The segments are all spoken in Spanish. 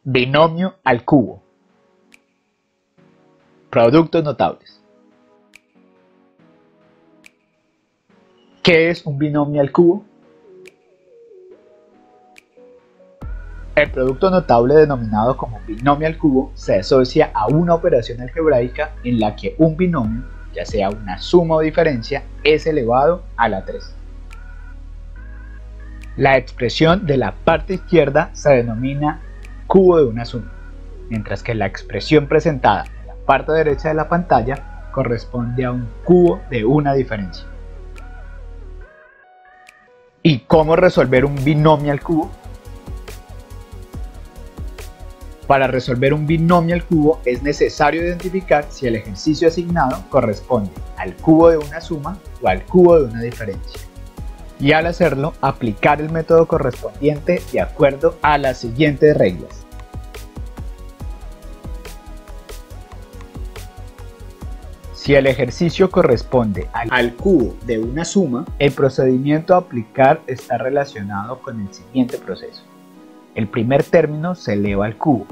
Binomio al cubo. Productos notables. ¿Qué es un binomio al cubo? El producto notable denominado como binomio al cubo se asocia a una operación algebraica en la que un binomio, ya sea una suma o diferencia, es elevado a la 3. La expresión de la parte izquierda se denomina cubo de una suma, mientras que la expresión presentada en la parte derecha de la pantalla corresponde a un cubo de una diferencia. ¿Y cómo resolver un binomio al cubo? Para resolver un binomio al cubo es necesario identificar si el ejercicio asignado corresponde al cubo de una suma o al cubo de una diferencia. Y al hacerlo, aplicar el método correspondiente de acuerdo a las siguientes reglas. Si el ejercicio corresponde al cubo de una suma, el procedimiento a aplicar está relacionado con el siguiente proceso. El primer término se eleva al cubo.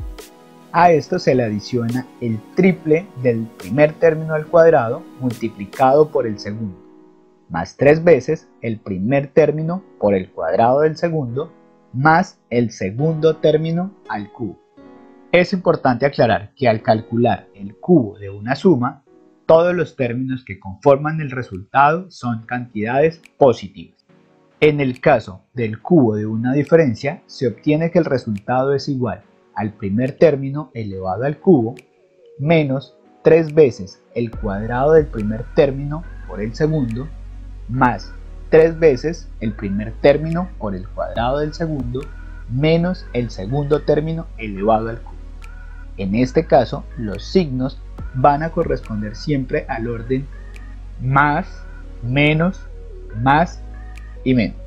A esto se le adiciona el triple del primer término al cuadrado multiplicado por el segundo, más 3 veces el primer término por el cuadrado del segundo, más el segundo término al cubo. Es importante aclarar que al calcular el cubo de una suma, todos los términos que conforman el resultado son cantidades positivas. En el caso del cubo de una diferencia, se obtiene que el resultado es igual al primer término elevado al cubo menos 3 veces el cuadrado del primer término por el segundo más 3 veces el primer término por el cuadrado del segundo menos el segundo término elevado al cubo. En este caso, los signos van a corresponder siempre al orden más, menos, más y menos.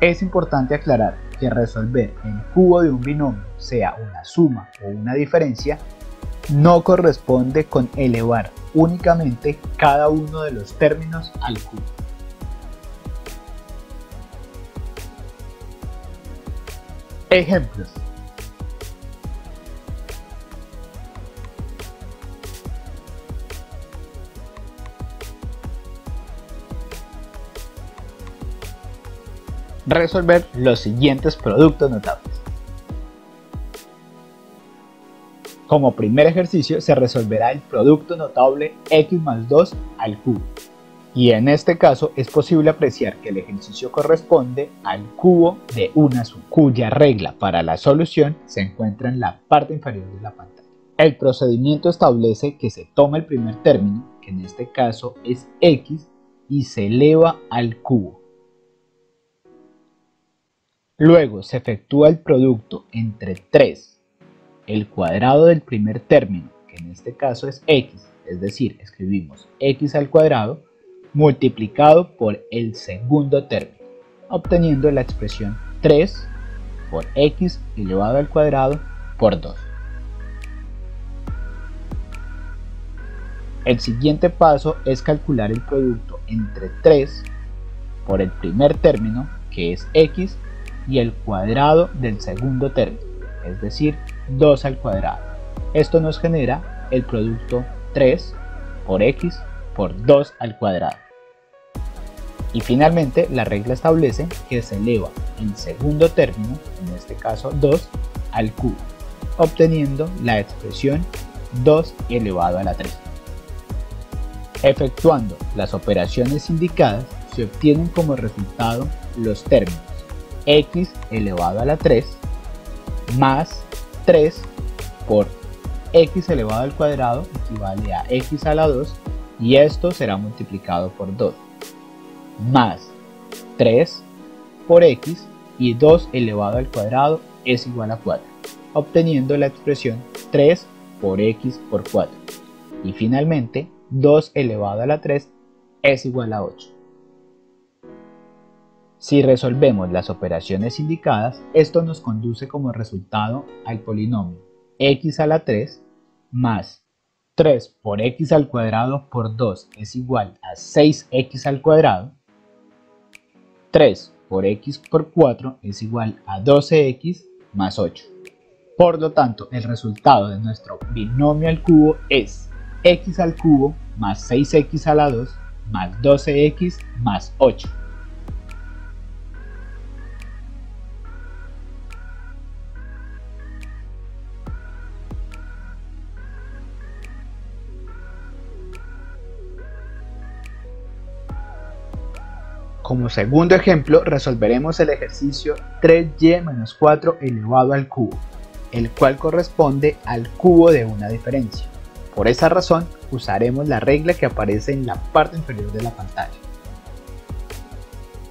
Es importante aclarar que resolver el cubo de un binomio, sea una suma o una diferencia, no corresponde con elevar únicamente cada uno de los términos al cubo. Ejemplos. Resolver los siguientes productos notables. Como primer ejercicio se resolverá el producto notable x más 2 al cubo. Y en este caso es posible apreciar que el ejercicio corresponde al cubo de una suma, cuya regla para la solución se encuentra en la parte inferior de la pantalla. El procedimiento establece que se toma el primer término, que en este caso es x, y se eleva al cubo. Luego se efectúa el producto entre 3, el cuadrado del primer término, que en este caso es x, es decir, escribimos x al cuadrado, multiplicado por el segundo término, obteniendo la expresión 3 por x elevado al cuadrado por 2. El siguiente paso es calcular el producto entre 3 por el primer término, que es x, y el cuadrado del segundo término, es decir, 2 al cuadrado. Esto nos genera el producto 3 por x por 2 al cuadrado. Y finalmente la regla establece que se eleva el segundo término, en este caso 2, al cubo, obteniendo la expresión 2 elevado a la 3. Efectuando las operaciones indicadas, se obtienen como resultado los términos x elevado a la 3 más 3 por x elevado al cuadrado equivale a x a la 2 y esto será multiplicado por 2 más 3 por x y 2 elevado al cuadrado es igual a 4, obteniendo la expresión 3 por x por 4 y finalmente 2 elevado a la 3 es igual a 8. Si resolvemos las operaciones indicadas, esto nos conduce como resultado al polinomio x a la 3 más 3 por x al cuadrado por 2 es igual a 6x al cuadrado, 3 por x por 4 es igual a 12x más 8. Por lo tanto, el resultado de nuestro binomio al cubo es x al cubo más 6x a la 2 más 12x más 8. Como segundo ejemplo, resolveremos el ejercicio 3y menos 4 elevado al cubo, el cual corresponde al cubo de una diferencia. Por esa razón, usaremos la regla que aparece en la parte inferior de la pantalla.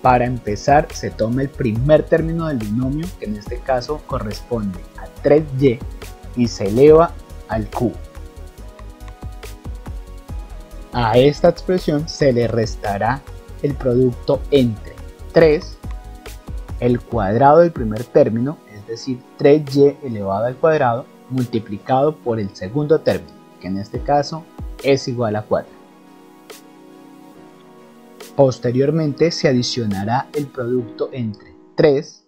Para empezar, se toma el primer término del binomio, que en este caso corresponde a 3y, y se eleva al cubo. A esta expresión se le restará el producto entre 3, el cuadrado del primer término, es decir, 3y elevado al cuadrado, multiplicado por el segundo término, que en este caso es igual a 4. Posteriormente se adicionará el producto entre 3,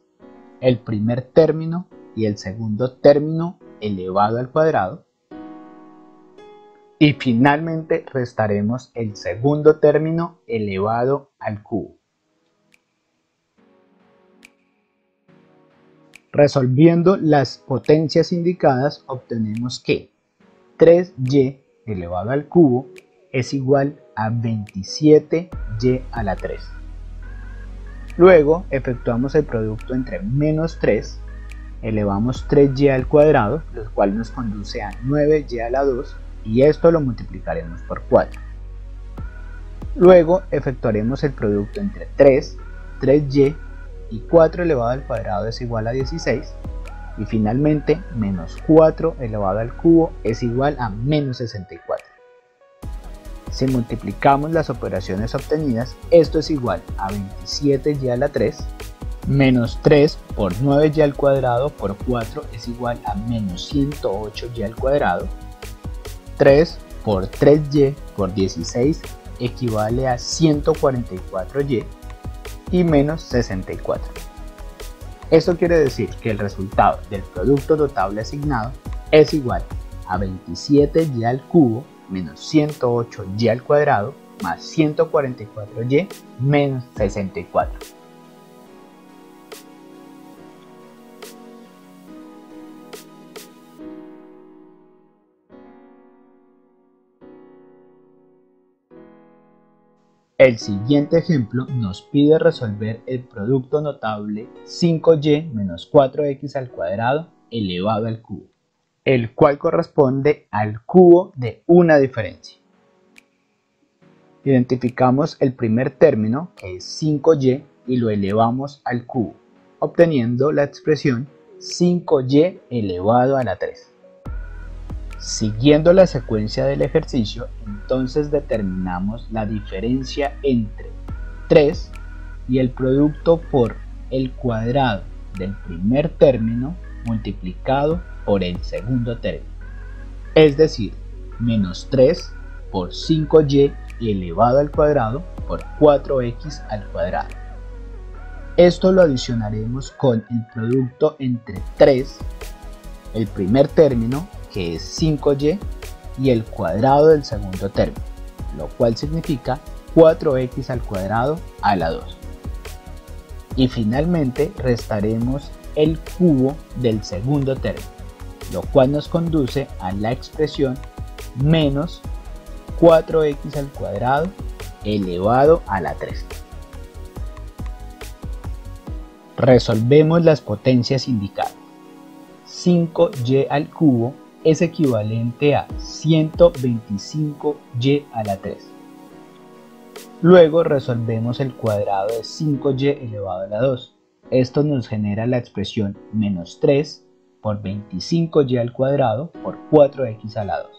el primer término y el segundo término elevado al cuadrado, y finalmente restaremos el segundo término elevado al cubo. Resolviendo las potencias indicadas, obtenemos que 3y elevado al cubo es igual a 27y a la 3. Luego efectuamos el producto entre menos 3, elevamos 3y al cuadrado, lo cual nos conduce a 9y a la 2, y esto lo multiplicaremos por 4. Luego efectuaremos el producto entre 3, 3y y 4 elevado al cuadrado es igual a 16, y finalmente menos 4 elevado al cubo es igual a menos 64. Si multiplicamos las operaciones obtenidas, esto es igual a 27y a la 3, menos 3 por 9y al cuadrado por 4 es igual a menos 108y al cuadrado, 3 por 3y por 16 equivale a 144y y menos 64. Esto quiere decir que el resultado del producto notable asignado es igual a 27y al cubo menos 108y al cuadrado más 144y menos 64. El siguiente ejemplo nos pide resolver el producto notable 5y menos 4x al cuadrado elevado al cubo, el cual corresponde al cubo de una diferencia. Identificamos el primer término, que es 5y, y lo elevamos al cubo, obteniendo la expresión 5y elevado a la 3. Siguiendo la secuencia del ejercicio, entonces determinamos la diferencia entre 3 y el producto por el cuadrado del primer término multiplicado por el segundo término, es decir, menos 3 por 5y elevado al cuadrado por 4x al cuadrado. Esto lo adicionaremos con el producto entre 3, el primer término, que es 5y, y el cuadrado del segundo término, lo cual significa 4x al cuadrado a la 2. Y finalmente restaremos el cubo del segundo término, lo cual nos conduce a la expresión menos 4x al cuadrado elevado a la 3. Resolvemos las potencias indicadas. 5y al cubo es equivalente a 125y a la 3. Luego resolvemos el cuadrado de 5y elevado a la 2. Esto nos genera la expresión menos 3 por 25y al cuadrado por 4x a la 2.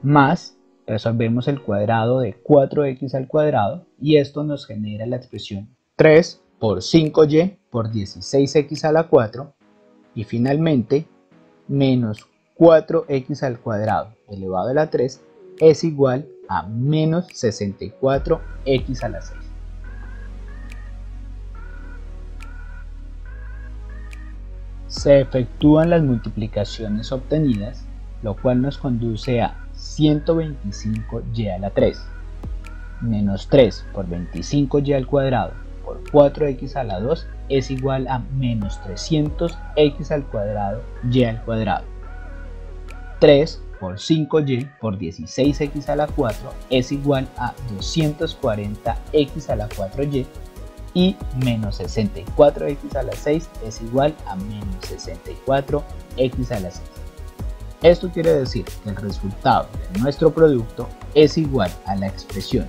Más resolvemos el cuadrado de 4x al cuadrado y esto nos genera la expresión 3 por 5y por 16x a la 4. Y finalmente menos 4x al cuadrado elevado a la 3 es igual a menos 64x a la 6. Se efectúan las multiplicaciones obtenidas, lo cual nos conduce a 125y a la 3 menos 3 por 25y al cuadrado por 4x a la 2 es igual a menos 300x al cuadrado y al cuadrado. 3 por 5y por 16x a la 4 es igual a 240x a la 4y y menos 64x a la 6 es igual a menos 64x a la 6. Esto quiere decir que el resultado de nuestro producto es igual a la expresión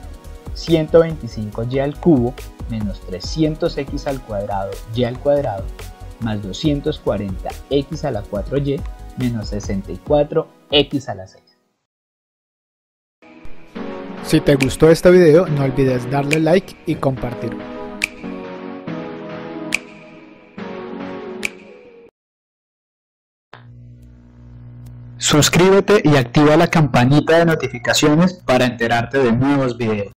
125y al cubo menos 300x al cuadrado y al cuadrado más 240x a la 4y menos 64x a la 6. Si te gustó este video, no olvides darle like y compartirlo. Suscríbete y activa la campanita de notificaciones para enterarte de nuevos videos.